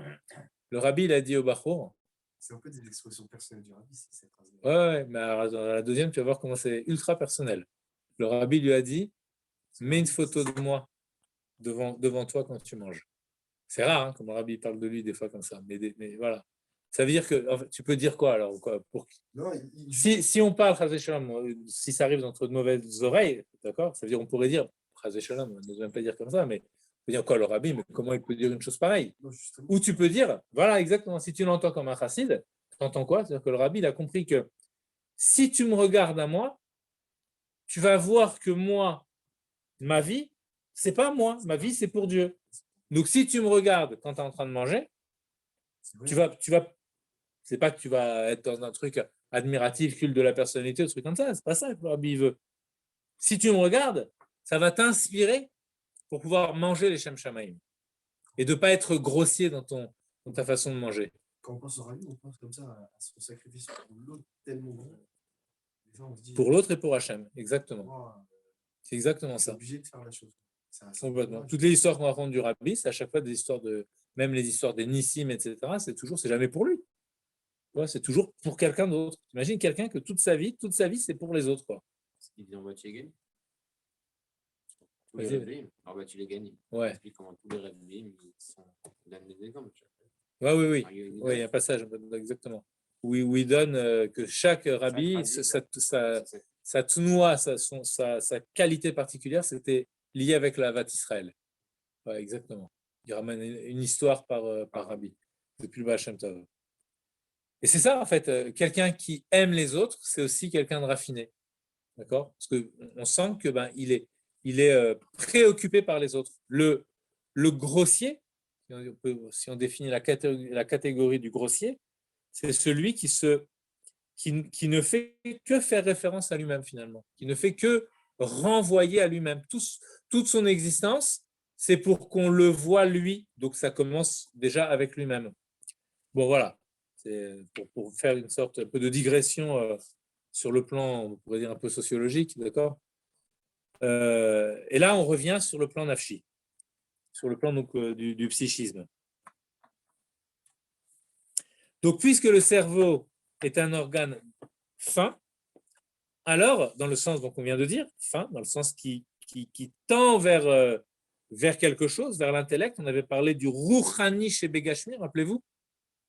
le Rabbi, il a dit au Bachour. C'est un peu des expressions personnelles du rabbi, c'est cette phrase. Ouais, mais alors, dans la deuxième, tu vas voir comment c'est ultra personnel. Le Rabbi lui a dit, mets une photo de moi devant toi quand tu manges. C'est rare, hein, comme le Rabbi parle de lui des fois comme ça. Mais voilà. Ça veut dire que en fait, tu peux dire quoi alors quoi, Non, si on parle, si ça arrive d'entre de mauvaises oreilles, d'accord, ça veut dire on pourrait dire, on ne doit même pas dire comme ça, mais on peut dire quoi le Rabbi, mais comment il peut dire une chose pareille? non, justement. Ou tu peux dire, voilà, exactement, si tu l'entends comme un chassid, tu entends quoi? C'est-à-dire que le Rabbi il a compris que si tu me regardes à moi, tu vas voir que moi, ma vie, c'est pas moi, ma vie c'est pour Dieu. Donc si tu me regardes quand tu es en train de manger, tu vas, c'est pas que tu vas être dans un truc admiratif, culte de la personnalité, un truc comme ça, c'est pas ça que le Rabbi veut. Si tu me regardes, ça va t'inspirer pour pouvoir manger les Shem Shamaim et de ne pas être grossier dans ta façon de manger. Quand on pense au rabbi, on pense comme ça à son sacrifice pour l'autre tellement grand. Des fois, on se dit, Pour l'autre et pour Hachem, exactement. moi, C'est exactement c'est ça. obligé de faire la chose. Complètement. Toutes les histoires qu'on raconte du Rabbi, c'est à chaque fois des histoires même les histoires des Nissim, etc. C'est jamais pour lui. Ouais, c'est toujours pour quelqu'un d'autre. Imagine quelqu'un que toute sa vie, c'est pour les autres. Quoi. Il vient en moitié gagne. Tous Vas-y. les rêves, alors bah, tu les gagnes. Ouais. Explique comment tous les rêves, ils donnent des exemples. Ouais, oui. Oui, il y a un passage, exactement. Où il donne que chaque rabbi, sa tnoua, sa qualité particulière, c'était lié avec la Havat Israël. Ouais, exactement. Il ramène une histoire par rabbi, depuis le Baal Shem Tov. Et c'est ça, en fait, quelqu'un qui aime les autres, c'est aussi quelqu'un de raffiné. D'accord? Parce qu'on sent que il est préoccupé par les autres. Le grossier, si on définit la catégorie du grossier, c'est celui qui ne fait que faire référence à lui-même finalement, qui ne fait que renvoyer à lui-même. Toute son existence, c'est pour qu'on le voie lui. Donc ça commence déjà avec lui-même. Bon voilà, c'est pour faire une sorte un peu de digression sur le plan, on pourrait dire un peu sociologique, d'accord. Et là, on revient sur le plan nafshi, sur le plan donc, du psychisme. Donc, puisque le cerveau est un organe fin, alors, dans le sens qu'on vient de dire, fin, dans le sens qui tend vers quelque chose, vers l'intellect, on avait parlé du rouchani chez Begashmi, rappelez-vous,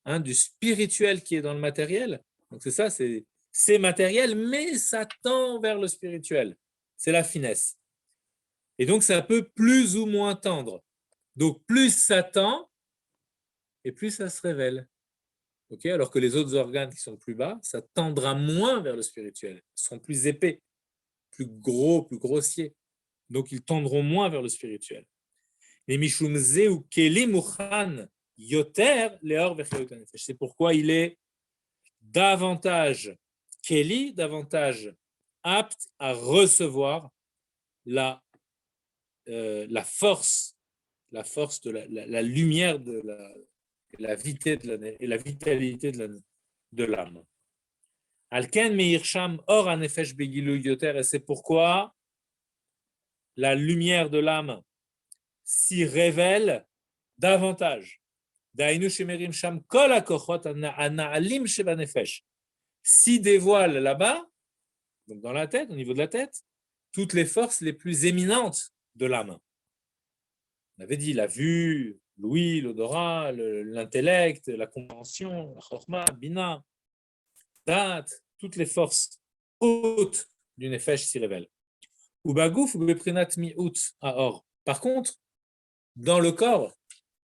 hein, du spirituel qui est dans le matériel. Donc, c'est ça, c'est matériel, mais ça tend vers le spirituel. C'est la finesse. Et donc, ça peut plus ou moins tendre. Donc, plus ça tend, et plus ça se révèle. Okay, alors que les autres organes qui sont plus bas, ça tendra moins vers le spirituel. Ils seront plus épais, plus gros, plus grossiers. Donc, ils tendront moins vers le spirituel. Et Mishum Zeu Keli Muchan Yoter Leor Vechayot Hanefesh. C'est pourquoi il est davantage Keli, davantage apte à recevoir la force de la lumière de la vitalité de l'âme. Alken meirsham or anefesh begilu yoter, et c'est pourquoi la lumière de l'âme s'y révèle davantage. Dainu shemerim sham kol hakochot hana'alim shebanefesh, s'y dévoile là-bas, donc dans la tête, au niveau de la tête, toutes les forces les plus éminentes de l'âme. On avait dit la vue, l'ouïe, l'odorat, l'intellect, la compréhension, la chorma, bina, dat, toutes les forces hautes du nefesh s'y révèlent. Ubagouf ou beprinat mi'ut aor. Par contre, dans le corps,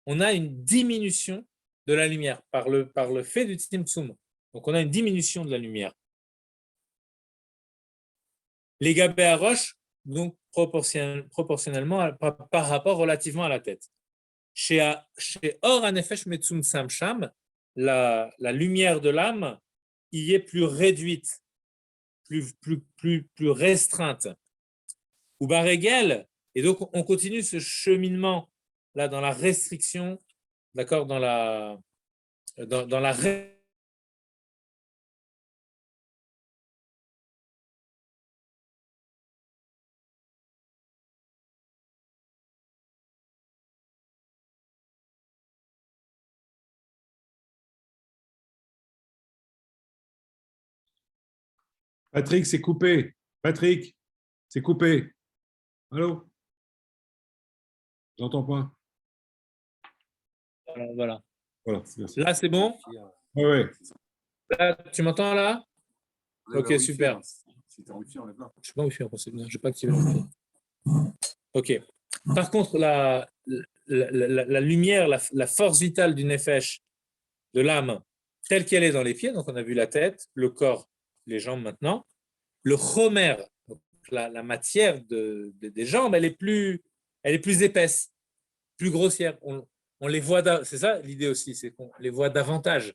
on a une diminution de la lumière par le fait du tzimtzum. Donc on a une diminution de la lumière. Les gabé à roche, donc proportionnellement par rapport relativement à la tête. Chez Or Hanefesh Metzumtsam Sham, la lumière de l'âme y est plus réduite, plus restreinte. ou Baregel. Et donc, on continue ce cheminement là dans la restriction, d'accord, dans la Patrick, c'est coupé. Patrick, c'est coupé. Allô? J'entends pas. voilà. Voilà, c'est bien ça. Là, c'est bon? Ouais, ouais. Là, tu m'entends là? Enlève Ok, la Wi-Fi, super. hein. Si t'es en Wi-Fi, enlève-la. Je ne suis pas Wi-Fi, je n'ai pas activé le Wi-Fi. Ok. Par contre, la lumière, la force vitale du nefesh, de l'âme, telle qu'elle est dans les pieds, donc on a vu la tête, le corps, les jambes maintenant, le chomer, donc la matière des jambes, elle est plus épaisse, plus grossière. On les voit, c'est ça l'idée aussi, c'est qu'on les voit davantage.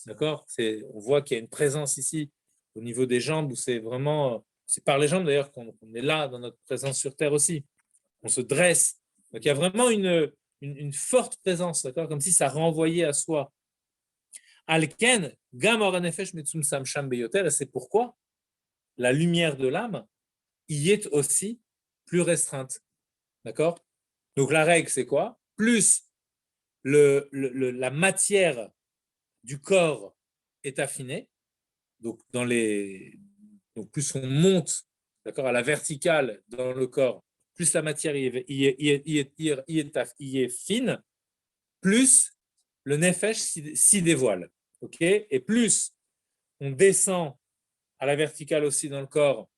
D'accord? On voit qu'il y a une présence ici au niveau des jambes où c'est vraiment, c'est par les jambes d'ailleurs qu'on est là dans notre présence sur Terre aussi. On se dresse. Donc il y a vraiment une forte présence, d'accord? Comme si ça renvoyait à soi. Alken, gam oranefesh metsum sam sham beyoter, et c'est pourquoi la lumière de l'âme y est aussi plus restreinte. D'accord? Donc la règle, c'est quoi? Plus la matière du corps est affinée, donc, donc plus on monte, d'accord, à la verticale dans le corps, plus la matière y est fine, plus le nefesh s'y dévoile. Okay? Et plus on descend à la verticale aussi dans le corps,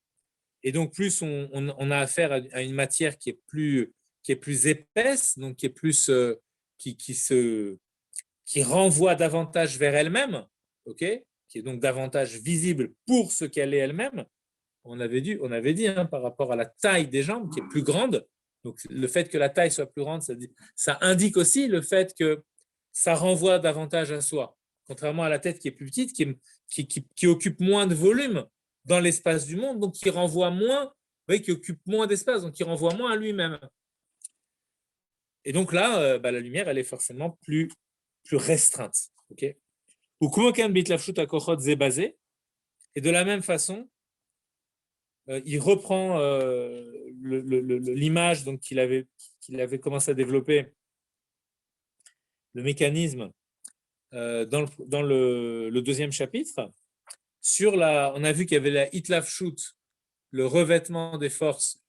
et donc plus on a affaire à une matière qui est plus épaisse, donc qui est plus qui renvoie davantage vers elle-même, ok, qui est donc davantage visible pour ce qu'elle est elle-même. On avait dit hein, par rapport à la taille des jambes qui est plus grande. Donc le fait que la taille soit plus grande, ça indique aussi le fait que ça renvoie davantage à soi, contrairement à la tête qui est plus petite, qui occupe moins de volume dans l'espace du monde, donc qui renvoie moins, qui occupe moins d'espace, donc qui renvoie moins à lui-même. Et donc là, la lumière, elle est forcément plus restreinte. Okay? Et de la même façon, il reprend l'image qu'il avait commencé à développer, le mécanisme dans le deuxième chapitre. On a vu qu'il y avait la hitlafshut, le revêtement des forces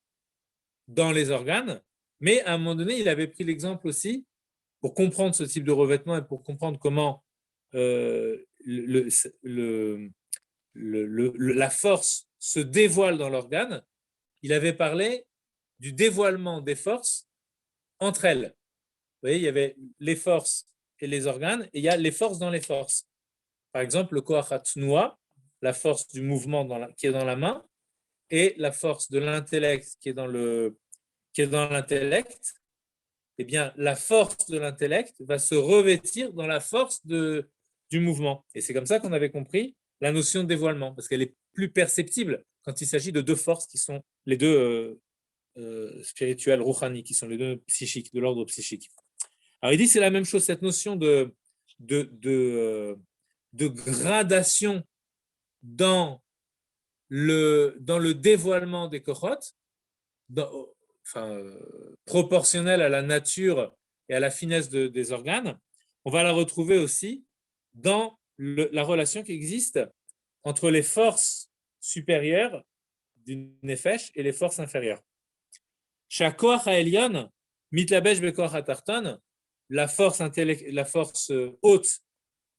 dans les organes, mais à un moment donné, il avait pris l'exemple aussi, pour comprendre ce type de revêtement et pour comprendre comment la force se dévoile dans l'organe, il avait parlé du dévoilement des forces entre elles. Vous voyez, il y avait les forces et les organes, et il y a les forces dans les forces. Par exemple, le koach hatnua, la force du mouvement qui est dans la main, et la force de l'intellect qui est dans l'intellect. Eh bien, la force de l'intellect va se revêtir dans la force du mouvement. Et c'est comme ça qu'on avait compris la notion de dévoilement, parce qu'elle est plus perceptible quand il s'agit de deux forces qui sont les deux spirituelles, rouhani, qui sont les deux psychiques, de l'ordre psychique. Alors il dit c'est la même chose, cette notion de gradation dans le dévoilement des kochot, proportionnelle à la nature et à la finesse des organes, on va la retrouver aussi dans la relation qui existe entre les forces supérieures du nefesh et les forces inférieures. Shakoach ha'elyon mitlabesh bekoach hatarton, la force haute,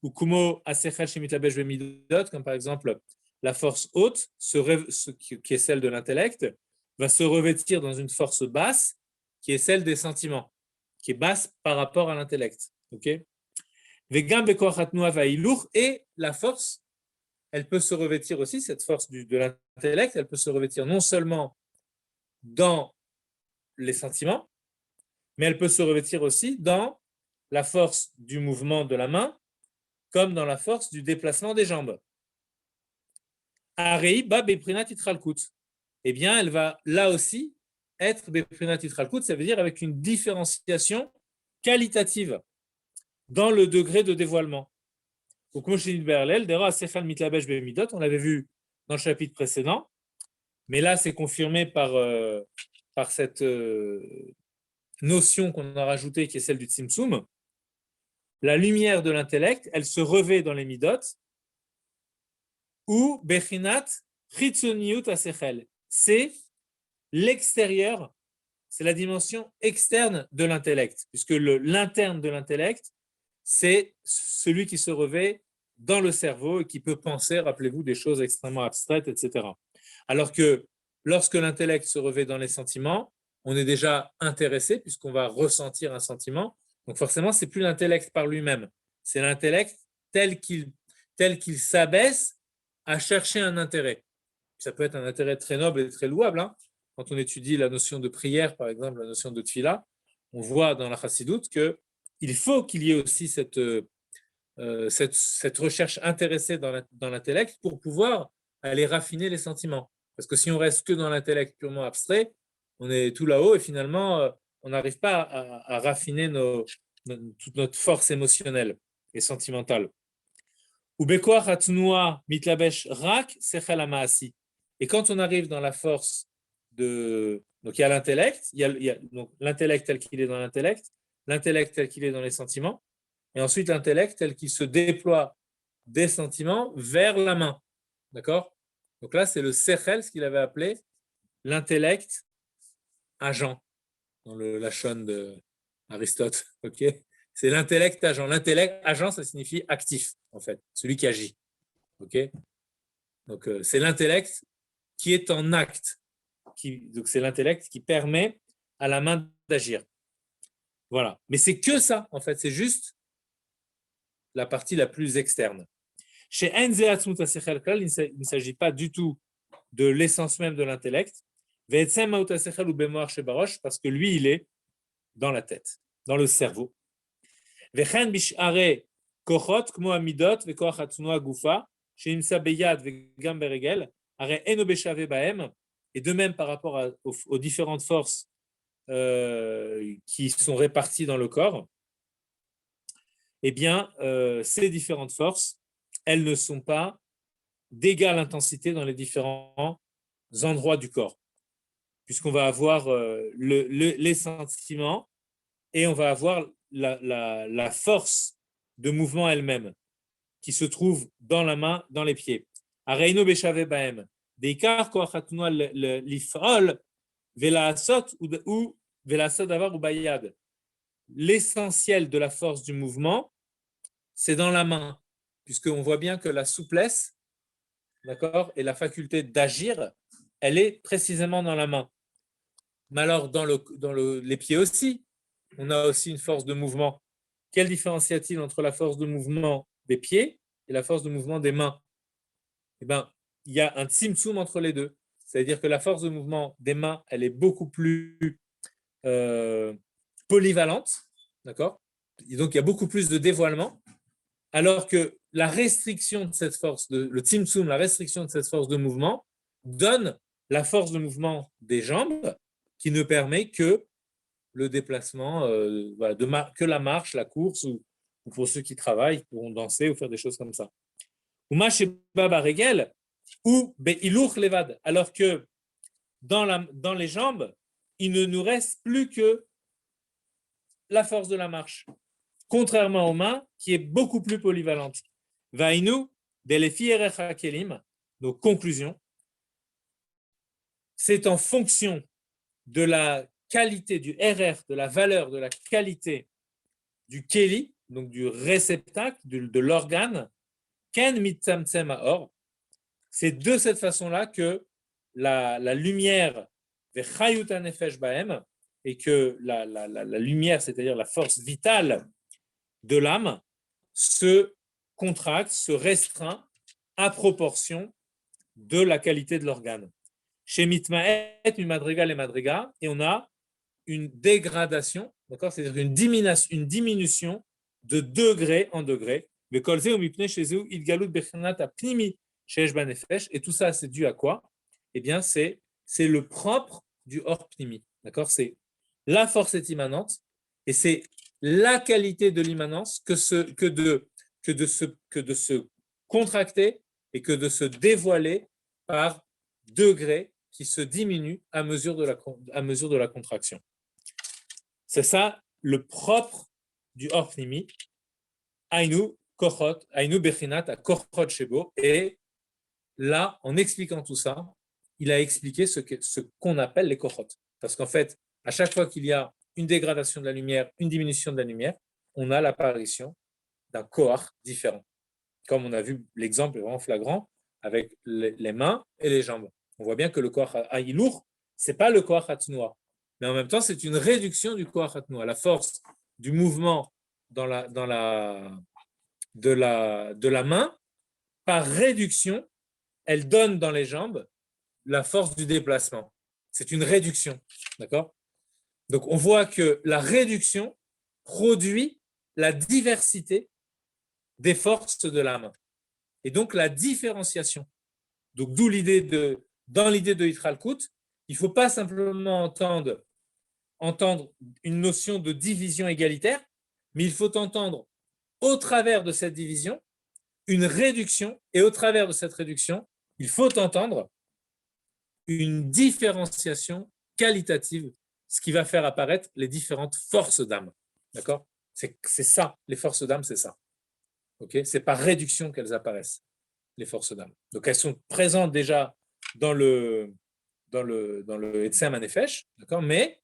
ou kumo asechel shemitlabesh bemidot, comme par exemple la force haute, qui est celle de l'intellect, va se revêtir dans une force basse, qui est celle des sentiments, qui est basse par rapport à l'intellect. Okay? Et la force, elle peut se revêtir aussi, cette force de l'intellect, elle peut se revêtir non seulement dans les sentiments, mais elle peut se revêtir aussi dans la force du mouvement de la main, comme dans la force du déplacement des jambes. Eh bien, elle va là aussi être beprinat itralkut, ça veut dire avec une différenciation qualitative dans le degré de dévoilement. Donc, on l'avait vu dans le chapitre précédent, mais là, c'est confirmé par cette notion qu'on a rajoutée, qui est celle du tzimtzum. La lumière de l'intellect, elle se revêt dans les midot, ou bechinat chitzoniut asechel. C'est l'extérieur, c'est la dimension externe de l'intellect, puisque l'interne de l'intellect, c'est celui qui se revêt dans le cerveau et qui peut penser, rappelez-vous, des choses extrêmement abstraites, etc. Alors que lorsque l'intellect se revêt dans les sentiments, on est déjà intéressé puisqu'on va ressentir un sentiment. Donc forcément, c'est plus l'intellect par lui-même, c'est l'intellect tel qu'il s'abaisse à chercher un intérêt. Ça peut être un intérêt très noble et très louable. Hein. Quand on étudie la notion de prière, par exemple, la notion de tfila, on voit dans la chassidoute qu'il faut qu'il y ait aussi cette recherche intéressée dans l'intellect pour pouvoir aller raffiner les sentiments. Parce que si on reste que dans l'intellect purement abstrait, on est tout là-haut et finalement, on n'arrive pas à raffiner toute notre force émotionnelle et sentimentale. Et quand on arrive dans la force donc il y a l'intellect, il y a donc l'intellect tel qu'il est dans l'intellect tel qu'il est dans les sentiments, et ensuite l'intellect tel qu'il se déploie des sentiments vers la main. D'accord? Donc là, c'est le sechel, ce qu'il avait appelé l'intellect agent, dans le lachon d'Aristote. Okay? C'est l'intellect agent. L'intellect agent, ça signifie actif, en fait, celui qui agit. Okay? Donc, c'est l'intellect qui est en acte. Donc, c'est l'intellect qui permet à la main d'agir. Voilà. Mais c'est que ça, en fait. C'est juste la partie la plus externe. Chez Enze Atzmut HaSechel Klal, il ne s'agit pas du tout de l'essence même de l'intellect. Ve'etzem Maut HaSechel ou Bemoar Shebarosh, parce que lui, il est dans la tête, dans le cerveau. Ve'chen bish'are kochot kmo amidot ve'koach hatzunua gufa she'imsa beyad ve'gam beregel are eno beshave bahem. Et de même par rapport aux différentes forces qui sont réparties dans le corps, eh bien, ces différentes forces, elles ne sont pas d'égale intensité dans les différents endroits du corps, puisqu'on va avoir les sentiments et on va avoir la force de mouvement elle-même qui se trouve dans la main, dans les pieds. Areino beshave bahem. Deikar koach hatunua lif'ol ve'la'asot ou ve'la'asot davar ou bayad. L'essentiel de la force du mouvement, c'est dans la main, puisqu'on voit bien que la souplesse, d'accord, et la faculté d'agir, elle est précisément dans la main. Mais alors, dans les pieds aussi, on a aussi une force de mouvement. Quelle différence y a-t-il entre la force de mouvement des pieds et la force de mouvement des mains? Eh bien, il y a un tzimtzum entre les deux. C'est-à-dire que la force de mouvement des mains, elle est beaucoup plus polyvalente, d'accord? Et donc, il y a beaucoup plus de dévoilement, alors que la restriction de cette force, le tzimtzum, la restriction de cette force de mouvement, donne la force de mouvement des jambes qui ne permet que le déplacement, que la marche, la course, ou pour ceux qui travaillent, pourront danser ou faire des choses comme ça. Ou Iluch Levad, alors que dans les jambes, il ne nous reste plus que la force de la marche, contrairement aux mains, qui est beaucoup plus polyvalente. Vainu, Kelim, donc conclusion, c'est en fonction de la qualité du RR, de la valeur, de la qualité du Keli, donc du réceptacle, de l'organe, Ken mitzamtzem haor. C'est de cette façon-là que la lumière vechayut hanefesh bahem, et que la lumière, c'est-à-dire la force vitale de l'âme, se contracte, se restreint à proportion de la qualité de l'organe. Chez mitmaet, une madriga les madriga, et on a une dégradation, d'accord, c'est-à-dire une diminution de degré en degré. Et tout ça, c'est dû à quoi? Eh bien, c'est le propre du hors pnimi. D'accord? C'est la force est immanente et c'est la qualité de l'immanence que de se contracter et que de se dévoiler par degrés qui se diminuent à mesure de la contraction. C'est ça le propre du Or Pnimi, Ainu Kochot, Ainu Bechinat à Kochot Shebo. Et là, en expliquant tout ça, il a expliqué ce qu'on appelle les Kochot. Parce qu'en fait, à chaque fois qu'il y a une dégradation de la lumière, une diminution de la lumière, on a l'apparition d'un Koach différent. Comme on a vu, l'exemple est vraiment flagrant avec les mains et les jambes. On voit bien que le Koach Aïlour, ce n'est pas le Koach Hatnoa, mais en même temps, c'est une réduction du Koach Hatnoa. La force du mouvement de la main, par réduction, elle donne dans les jambes la force du déplacement. C'est une réduction, d'accord? Donc, on voit que la réduction produit la diversité des forces de la main. Et donc, la différenciation. Donc, d'où dans l'idée de Hitralkut, il ne faut pas simplement entendre une notion de division égalitaire, mais il faut entendre, au travers de cette division, une réduction, et au travers de cette réduction, il faut entendre une différenciation qualitative, ce qui va faire apparaître les différentes forces d'âme. D'accord? C'est ça, les forces d'âme, c'est ça. Okay? C'est par réduction qu'elles apparaissent, les forces d'âme. Donc elles sont présentes déjà dans le Etzem HaNefesh, d'accord? Mais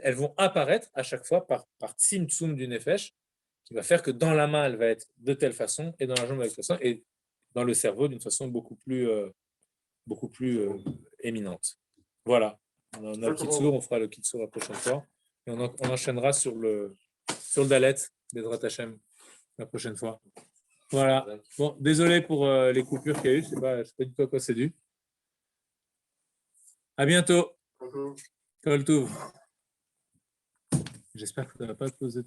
elles vont apparaître à chaque fois par Tzimtzum du Nefesh, qui va faire que dans la main, elle va être de telle façon, et dans la jambe, de telle façon, et dans le cerveau, d'une façon beaucoup plus éminente. Voilà. On a le Kitsur, on fera le Kitsur la prochaine fois. Et on enchaînera sur le Dalet, Bezrat Hashem, la prochaine fois. Voilà. Bon, désolé pour les coupures qu'il y a eu. Je sais pas du tout à quoi c'est dû. À bientôt. Kol Tov. J'espère que ça ne va pas poser de